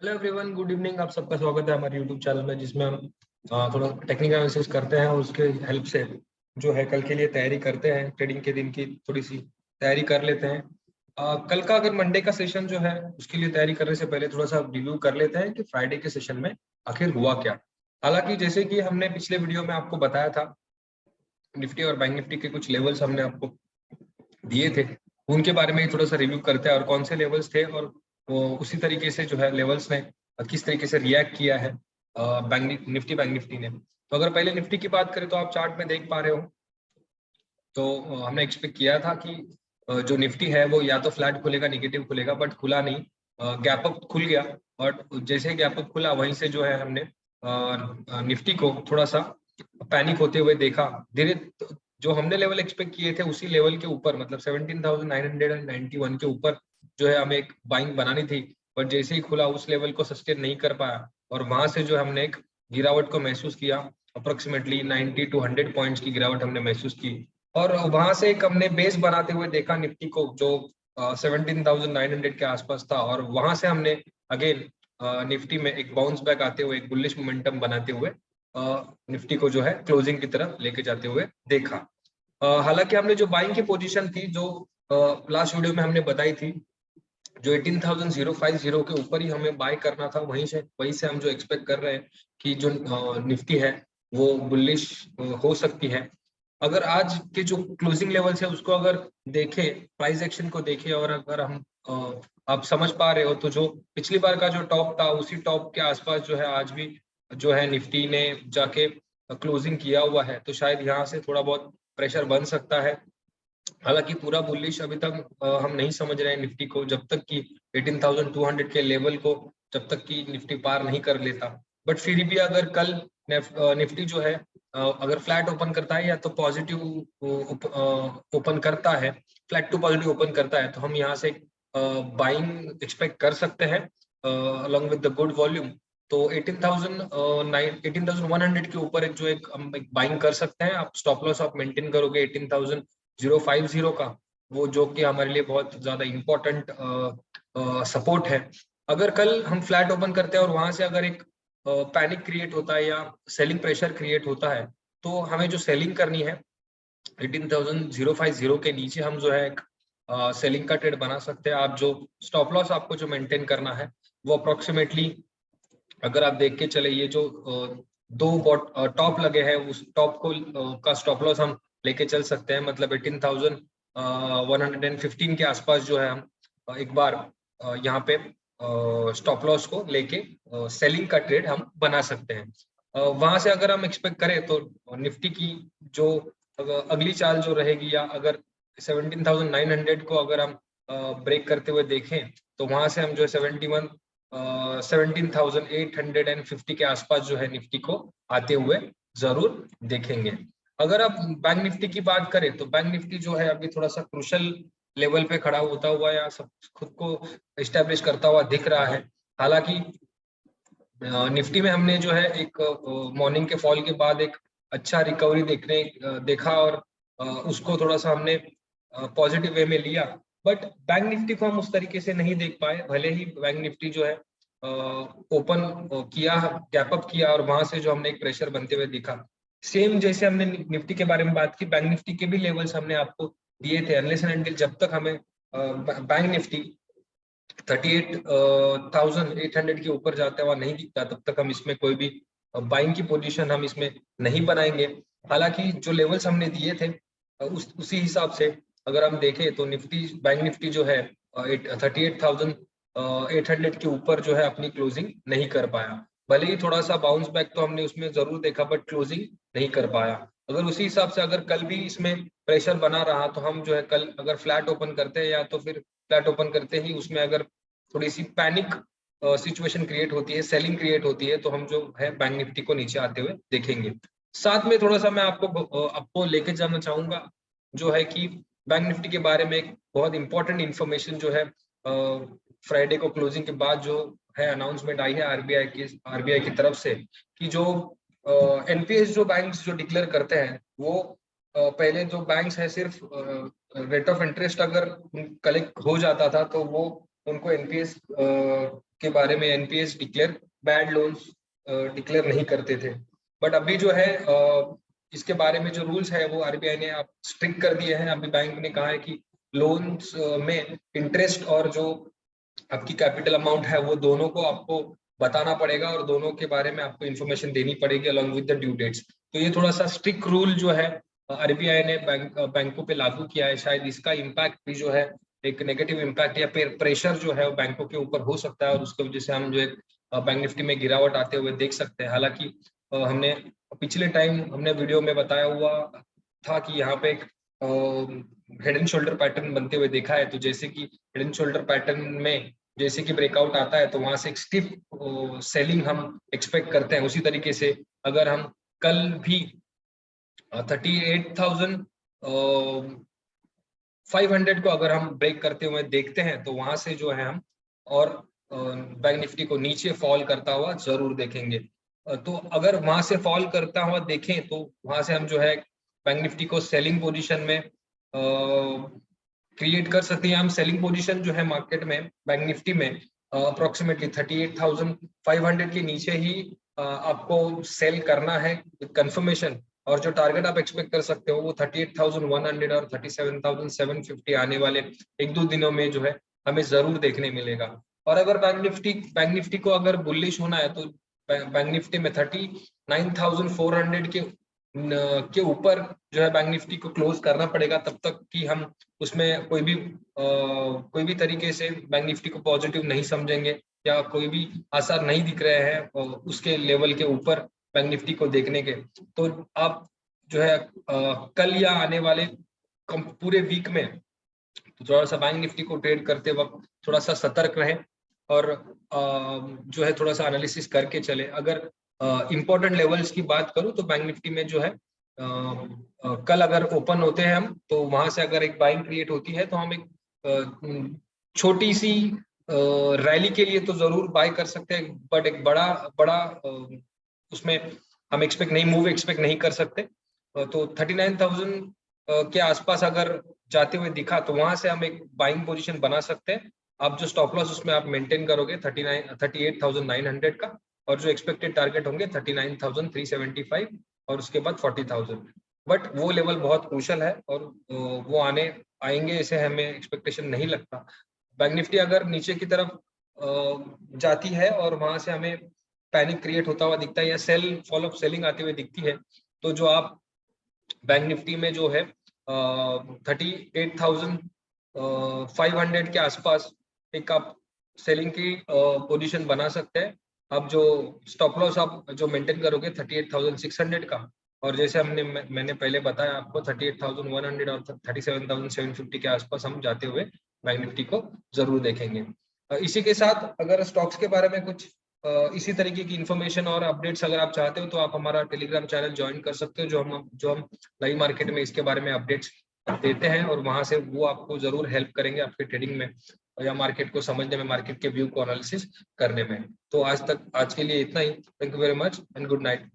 Hello everyone, good evening. आप सबका स्वागत है हमारे यूट्यूब चैनल में, जिसमें हम थोड़ा टेक्निकल एनालिसिस करते हैं और उसके हेल्प से जो है कल के लिए तैयारी करते हैं। ट्रेडिंग के दिन की थोड़ी सी तैयारी कर लेते हैं। कल का अगर मंडे का सेशन जो है उसके लिए तैयारी करने से पहले थोड़ा सा रिव्यू कर लेते हैं कि फ्राइडे के सेशन में आखिर हुआ क्या। हालांकि जैसे कि हमने पिछले वीडियो में आपको बताया था, निफ्टी और बैंक निफ्टी के कुछ लेवल्स हमने आपको दिए थे, उनके बारे में थोड़ा सा रिव्यू करते हैं और कौन से लेवल्स थे और वो उसी तरीके से जो है लेवल्स ने किस तरीके से रिएक्ट किया है बैंक निफ्टी ने। तो अगर पहले निफ्टी की बात करें तो आप चार्ट में देख पा रहे हो, तो हमने एक्सपेक्ट किया था कि जो निफ्टी है वो या तो फ्लैट खुलेगा, नेगेटिव खुलेगा, बट खुला नहीं, गैप अप खुल गया। और जैसे गैप अप खुला वहीं से जो है हमने निफ्टी को थोड़ा सा पैनिक होते हुए देखा। धीरे जो हमने लेवल एक्सपेक्ट किए थे उसी लेवल के ऊपर, मतलब 17,991 के ऊपर जो है हमें एक बाइंग बनानी थी, बट जैसे ही खुला उस लेवल को सस्टेन नहीं कर पाया और वहां से जो हमने एक गिरावट को महसूस किया। अप्रोक्सीमेटली 90 टू 100 पॉइंट्स की गिरावट हमने महसूस की और वहां से एक हमने बेस बनाते हुए देखा निफ्टी को, जो 17,900 के आसपास था, और वहां से हमने अगेन निफ्टी में एक बाउंस बैक आते हुए, एक बुलिश मोमेंटम बनाते हुए निफ्टी को जो है क्लोजिंग की तरफ लेके जाते हुए देखा। हालांकि हमने जो बाइंग की पोजीशन थी, जो लास्ट वीडियो में हमने बताई थी, जो 18,050 के ऊपर ही हमें बाय करना था, वहीं से हम जो एक्सपेक्ट कर रहे हैं कि जो निफ्टी है वो बुलिश हो सकती है। अगर आज के जो क्लोजिंग लेवल्स है उसको अगर देखें, प्राइस एक्शन को देखें, और अगर हम आप समझ पा रहे हो तो जो पिछली बार का जो टॉप था उसी टॉप के आसपास जो है आज भी जो है निफ्टी ने जाके क्लोजिंग किया हुआ है, तो शायद यहाँ से थोड़ा बहुत प्रेशर बन सकता है। हालांकि पूरा बुलिश अभी तक हम नहीं समझ रहे हैं निफ्टी को, जब तक कि 18,200 के लेवल को जब तक कि निफ्टी पार नहीं कर लेता। बट फिर भी अगर कल निफ्टी जो है अगर फ्लैट ओपन करता है या तो पॉजिटिव ओपन करता है, फ्लैट टू पॉजिटिव ओपन करता है, तो हम यहाँ से बाइंग एक्सपेक्ट कर सकते हैं along with the good volume. तो 18,100 के ऊपर एक हम एक बाइंग कर सकते हैं। आप स्टॉप लॉस आप मेंटेन करोगे 18,050 का, वो जो कि हमारे लिए बहुत ज्यादा इंपॉर्टेंट सपोर्ट है। अगर कल हम फ्लैट ओपन करते हैं और वहां से अगर एक पैनिक क्रिएट होता है या सेलिंग प्रेशर क्रिएट होता है, तो हमें जो सेलिंग करनी है 18,050 के नीचे हम जो है एक सेलिंग का ट्रेड बना सकते हैं। आप जो स्टॉप लॉस आपको जो मेंटेन करना है वो अप्रोक्सीमेटली, अगर आप देख के चले, ये जो दो टॉप लगे हैं उस टॉप को का स्टॉप लॉस हम लेके चल सकते हैं, मतलब 18,115 के आसपास जो है हम एक बार यहाँ पे स्टॉप लॉस को लेके सेलिंग का ट्रेड हम बना सकते हैं। वहां से अगर हम एक्सपेक्ट करें तो निफ्टी की जो अगली चाल जो रहेगी, या अगर 17,900 को अगर हम ब्रेक करते हुए देखें, तो वहां से हम जो है 17,850 के आसपास जो है निफ्टी को आते हुए जरूर देखेंगे। अगर आप बैंक निफ्टी की बात करें तो बैंक निफ्टी जो है अभी थोड़ा सा क्रूशल लेवल पे खड़ा होता हुआ या सब खुद को एस्टेब्लिश करता हुआ दिख रहा है। हालांकि निफ्टी में हमने जो है एक मॉर्निंग के फॉल के बाद एक अच्छा रिकवरी देखा, और उसको थोड़ा सा हमने पॉजिटिव वे में लिया। बट बैंक निफ्टी को हम उस तरीके से नहीं देख पाए, भले ही बैंक निफ्टी जो है ओपन किया, गैप अप किया, और वहां से जो हमने एक प्रेशर बनते हुए दिखा। सेम जैसे हमने निफ्टी के बारे में बात की, बैंक निफ्टी के भी लेवल्स हमने आपको दिए थे। अनलेस एंड अनटिल जब तक हमें बैंक निफ्टी 38,800 के ऊपर जाता हुआ नहीं दिखता, तब तक हम इसमें कोई भी बाइंग की पोजीशन हम इसमें नहीं बनाएंगे। हालांकि जो लेवल्स हमने दिए थे उसी हिसाब से अगर हम देखें तो निफ्टी, बैंक निफ्टी जो है 38,800 के ऊपर जो है अपनी क्लोजिंग नहीं कर पाया। भले ही थोड़ा सा बाउंस बैक तो हमने उसमें जरूर देखा, बट क्लोजिंग नहीं कर पाया। अगर उसी हिसाब से अगर कल भी इसमें प्रेशर बना रहा, तो हम जो है कल अगर फ्लैट ओपन करते हैं या तो फिर फ्लैट ओपन करते ही उसमें अगर थोड़ी सी पैनिक सिचुएशन क्रिएट होती है, सेलिंग क्रिएट होती है, तो हम जो है बैंक निफ्टी को नीचे आते हुए देखेंगे। साथ में थोड़ा सा मैं आपको लेके जाना चाहूंगा जो है कि बैंक निफ्टी के बारे में एक बहुत इंपॉर्टेंट इंफॉर्मेशन जो है फ्राइडे को क्लोजिंग के बाद जो है अनाउंसमेंट आई है आरबीआई की तरफ से, कि जो एनपीएस जो बैंक्स जो डिक्लेयर करते हैं, वो पहले जो बैंक्स है सिर्फ रेट ऑफ इंटरेस्ट अगर कलेक्ट हो जाता था तो वो उनको एनपीएस के बारे में NPS declare bad loans declare नहीं करते थे। बट अभी जो है इसके बारे में जो रूल्स है वो आरबीआई ने आप स्ट्रिक्ट कर दिए हैं। अभी बैंक ने कहा है कि लोन्स में इंटरेस्ट और जो आपकी कैपिटल अमाउंट है वो दोनों को आपको बताना पड़ेगा और दोनों के बारे में आपको इन्फॉर्मेशन देनी पड़ेगी along with the due dates. तो ये थोड़ा सा स्ट्रिक्ट रूल जो है आरबीआई ने बैंकों पे लागू किया है। शायद इसका इम्पैक्ट भी जो है एक नेगेटिव इम्पैक्ट या प्रेशर जो है वो बैंकों के ऊपर हो सकता है और उसकी वजह से हम जो एक बैंक निफ्टी में गिरावट आते हुए देख सकते हैं। हालांकि हमने पिछले टाइम हमने वीडियो में बताया हुआ था कि यहाँ पे एक हेड एंड शोल्डर पैटर्न बनते हुए देखा है। तो जैसे कि हेड एंड शोल्डर पैटर्न में जैसे कि ब्रेकआउट आता है तो वहां से एक स्टिफ सेलिंग हम एक्सपेक्ट करते हैं। उसी तरीके से अगर हम कल भी 38,500 को अगर हम ब्रेक करते हुए देखते हैं तो वहां से जो है हम और बैंक निफ्टी को नीचे फॉल करता हुआ जरूर देखेंगे। तो अगर वहां से फॉल करता हुआ देखें तो वहां से हम जो है बैंक निफ्टी को सेलिंग पोजीशन में क्रिएट कर सकते हैं। हम सेलिंग पोजीशन जो है मार्केट में बैंक निफ्टी में अप्रोक्सीमेटली 38,500 के नीचे ही आपको सेल करना है कंफर्मेशन। और जो टारगेट आप एक्सपेक्ट कर सकते हो वो 38,100 और 37,750 आने वाले एक दो दिनों में जो है हमें जरूर देखने मिलेगा। और अगर बैंक निफ्टी को अगर बुलिश होना है तो बैंक निफ्टी में 39,400 के ऊपर जो है बैंक निफ्टी को क्लोज करना पड़ेगा, तब तक कि हम उसमें कोई भी तरीके से बैंक निफ्टी को पॉजिटिव नहीं समझेंगे या कोई भी आसार नहीं दिख रहे हैं उसके लेवल के ऊपर बैंक निफ्टी को देखने के। तो आप जो है कल या आने वाले पूरे वीक में तो थोड़ा सा बैंक निफ्टी को ट्रेड करते वक्त थोड़ा सा सतर्क रहें और जो है थोड़ा सा एनालिसिस करके चले। अगर इंपॉर्टेंट लेवल्स की बात करूं तो बैंक निफ्टी में जो है कल अगर ओपन होते हैं हम तो वहां से अगर एक बाइंग क्रिएट होती है तो हम एक छोटी सी रैली के लिए तो जरूर बाय कर सकते हैं, बट एक बड़ा उसमें हम मूव एक्सपेक्ट नहीं कर सकते। तो 39,000 के आसपास अगर जाते हुए दिखा तो वहां से हम एक बाइंग पोजीशन बना सकते हैं। आप जो स्टॉप लॉस उसमें आप मेंटेन करोगे 38,900 का और जो एक्सपेक्टेड टारगेट होंगे 39,375 और उसके बाद 40,000। बट वो लेवल बहुत क्रूशल है और वो आएंगे ऐसे हमें एक्सपेक्टेशन नहीं लगता। बैंक निफ्टी अगर नीचे की तरफ जाती है और वहां से हमें पैनिक क्रिएट होता हुआ दिखता है या फॉलो अप सेलिंग आती हुई दिखती है तो जो आप बैंक निफ्टी में जो है 38,500 के आसपास एक आप सेलिंग की पोजीशन बना सकते हैं। अब जो स्टॉप लॉस आप जो मेंटेन करोगे 38,600 का और जैसे मैंने पहले बताया आपको 38,100 और 37,750 के आसपास हम जाते हुए बैंक निफ्टी को जरूर देखेंगे। इसी के साथ अगर स्टॉक्स के बारे में कुछ इसी तरीके की इन्फॉर्मेशन और अपडेट्स अगर आप चाहते हो तो आप हमारा टेलीग्राम चैनल ज्वाइन कर सकते हो जो हम लाइव मार्केट में इसके बारे में अपडेट्स देते हैं और वहां से वो आपको जरूर हेल्प करेंगे आपके ट्रेडिंग में या मार्केट को समझने में, मार्केट के व्यू को एनालिसिस करने में। तो आज के लिए इतना ही। Thank you very much and good night.